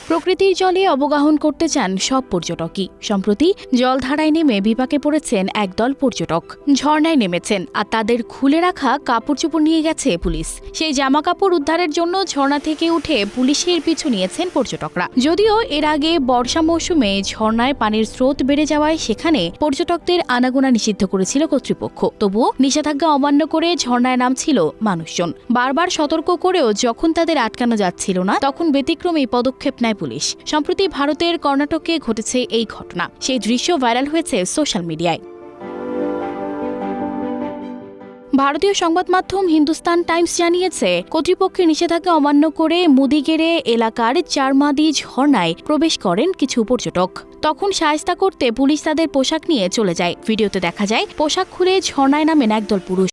প্রকৃতির জলে অবগাহন করতে চান সব পর্যটকই। সম্প্রতি জলধারায় নেমে বিপাকে পড়েছেন একদল পর্যটক। ঝর্ণায় নেমেছেন আর তাদের খুলে রাখা কাপড়চোপড় নিয়ে গেছে পুলিশ। সেই জামাকাপড় উদ্ধারের জন্য ঝর্ণা থেকে উঠে পুলিশের পিছু নিয়েছেন পর্যটকরা। যদিও এর আগে বর্ষা মৌসুমে ঝর্ণায় পানির স্রোত বেড়ে যাওয়ায় সেখানে পর্যটকদের আনাগোনা নিষিদ্ধ করেছিল কর্তৃপক্ষ, তবুও নিষেধাজ্ঞা অমান্য করে ঝর্ণায় নামছিল মানুষজন। বারবার সতর্ক করেও যখন তাদের আটকানো যাচ্ছিল না, তখন ব্যতিক্রমী পদক্ষেপ নেয় পুলিশ। সম্প্রতি ভারতের কর্ণাটকে ঘটেছে এই ঘটনা। সেই দৃশ্য ভাইরাল হয়েছে সোশ্যাল মিডিয়ায়। ভারতীয় সংবাদ মাধ্যম হিন্দুস্তান টাইমস জানিয়েছে, কর্তৃপক্ষের নিষেধাজ্ঞা অমান্য করে মুদিগেরে এলাকার চারমাদি ঝর্ণায় প্রবেশ করেন কিছু পর্যটক। তখন শায়েস্তা করতে পুলিশ তাদের পোশাক নিয়ে চলে যায়। ভিডিওতে দেখা যায় পোশাক খুলে ঝর্ণায় নামেন একদল পুরুষ।